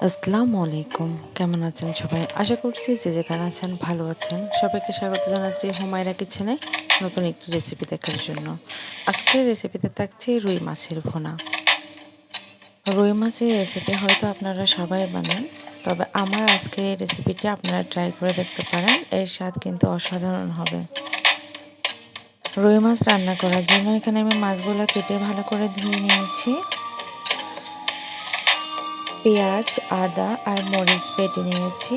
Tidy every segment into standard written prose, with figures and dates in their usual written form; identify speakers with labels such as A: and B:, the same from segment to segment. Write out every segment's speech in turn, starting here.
A: আসসালামু আলাইকুম। কেমন আছেন সবাই? আশা করছি যে যেখানে আছেন ভালো আছেন। সবাইকে স্বাগত জানাচ্ছি হুমায়রা কিচেনে নতুন একটি রেসিপি দেখার জন্য। আজকের রেসিপিতে থাকছে রুই মাছের ভুনা। রুই মাছের রেসিপি হয়তো আপনারা সবাই বানান। তবে আমার আজকের এই রেসিপিটি আপনারা ট্রাই করে দেখতে পারেন। এর স্বাদ কিন্তু অসাধারণ হবে। রুই মাছ রান্না করার জন্য এখানে আমি মাছগুলো কেটে ভালো করে ধুয়ে নিয়েছি। পেঁয়াজ, আদা আর মরিচ বেটে নিয়েছি।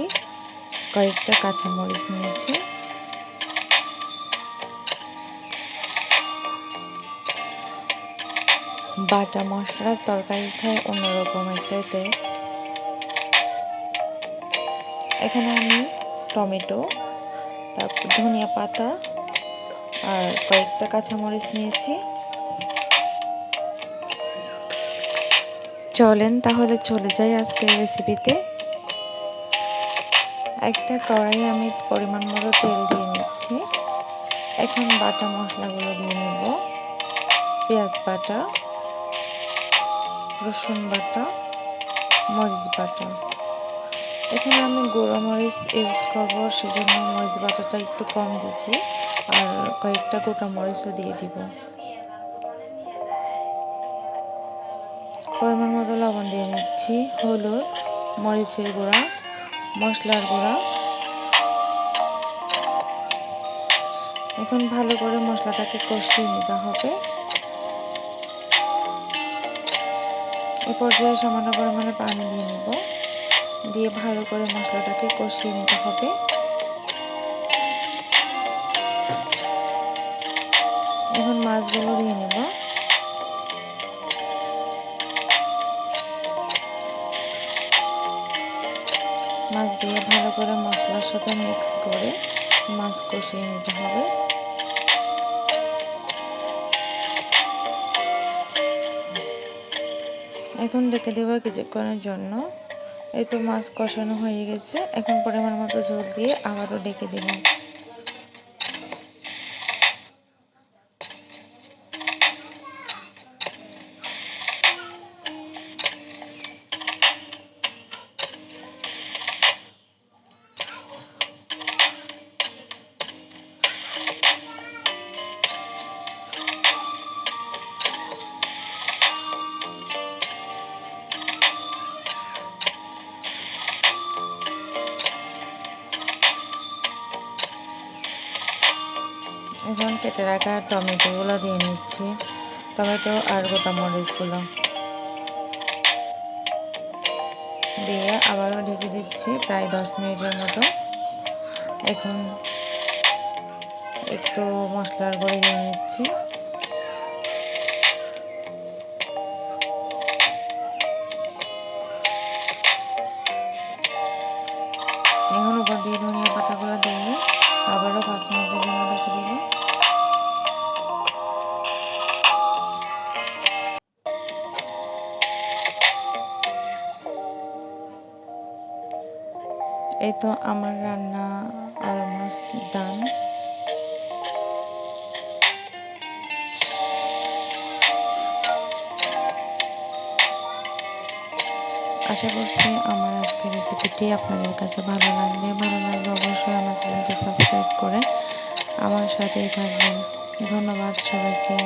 A: কয়েকটা কাঁচামরিচ নিয়েছি। বাটা মশলার তরকারিটায় অন্যরকম একটা টেস্ট। এখানে আমি টমেটো, তারপর ধনিয়া পাতা আর কয়েকটা কাঁচামরিচ নিয়েছি। চলেন তাহলে চলে যাই আজকের রেসিপিতে। একটা কড়াইয়ে আমি পরিমাণ মতো তেল দিয়ে নিচ্ছি। এখন বাটা মশলাগুলো দিয়ে নেব। পেঁয়াজ বাটা, রসুন বাটা, মরিচ বাটা। এখানে আমি গুঁড়ো মরিচ ইউজ করব, সেজন্য মরিচ বাটাটা একটু কম দিছি আর কয়েকটা গোটা মরিচও দিয়ে দিব। পরিমাণ মতো লবণ দিয়ে নিচ্ছি, হলুদ, মরিচের গুঁড়া, মশলার গুঁড়া। এখন ভালো করে মশলাটাকে কষিয়ে নিতে হবে। এ পর্যায়ে সামান্য পরিমাণে পানি দিয়ে নিব, দিয়ে ভালো করে মশলাটাকে কষিয়ে নিতে হবে। এখন মাছগুলো দিয়ে নেব। মাছ দিয়ে ভালো করে মশলার সাথে মিক্স করে মাছ কষিয়ে নিতে হবে। এখন ঢেকে দেবো কিছুক্ষণের জন্য। এই তো মাছ কষানো হয়ে গেছে। এখন পরিমাণ মতো ঝোল দিয়ে আবারও ঢেকে দেব। এখন কেটে রাখা টমেটোগুলো দিয়ে নিচ্ছি, টমেটো আর গোটা মরিচগুলো দিয়ে আবারও ঢেকে দিচ্ছি প্রায় 10 মিনিটের মতো। এখন একটু মশলার গুঁড়ো দিয়ে নিচ্ছি। এখন উপর দিয়ে ধনিয়া পাতাগুলো দিয়ে আবারও 5 মিনিটের জন্য রেখে দিব। এই তো আমার রান্না অলমোস্ট ডান। আশা করছি আমার আজকের রেসিপিটি আপনাদের কাছে ভালো লাগলে অবশ্যই আমার চ্যানেলটি সাবস্ক্রাইব করে আমার সাথেই থাকবেন। ধন্যবাদ সবাইকে।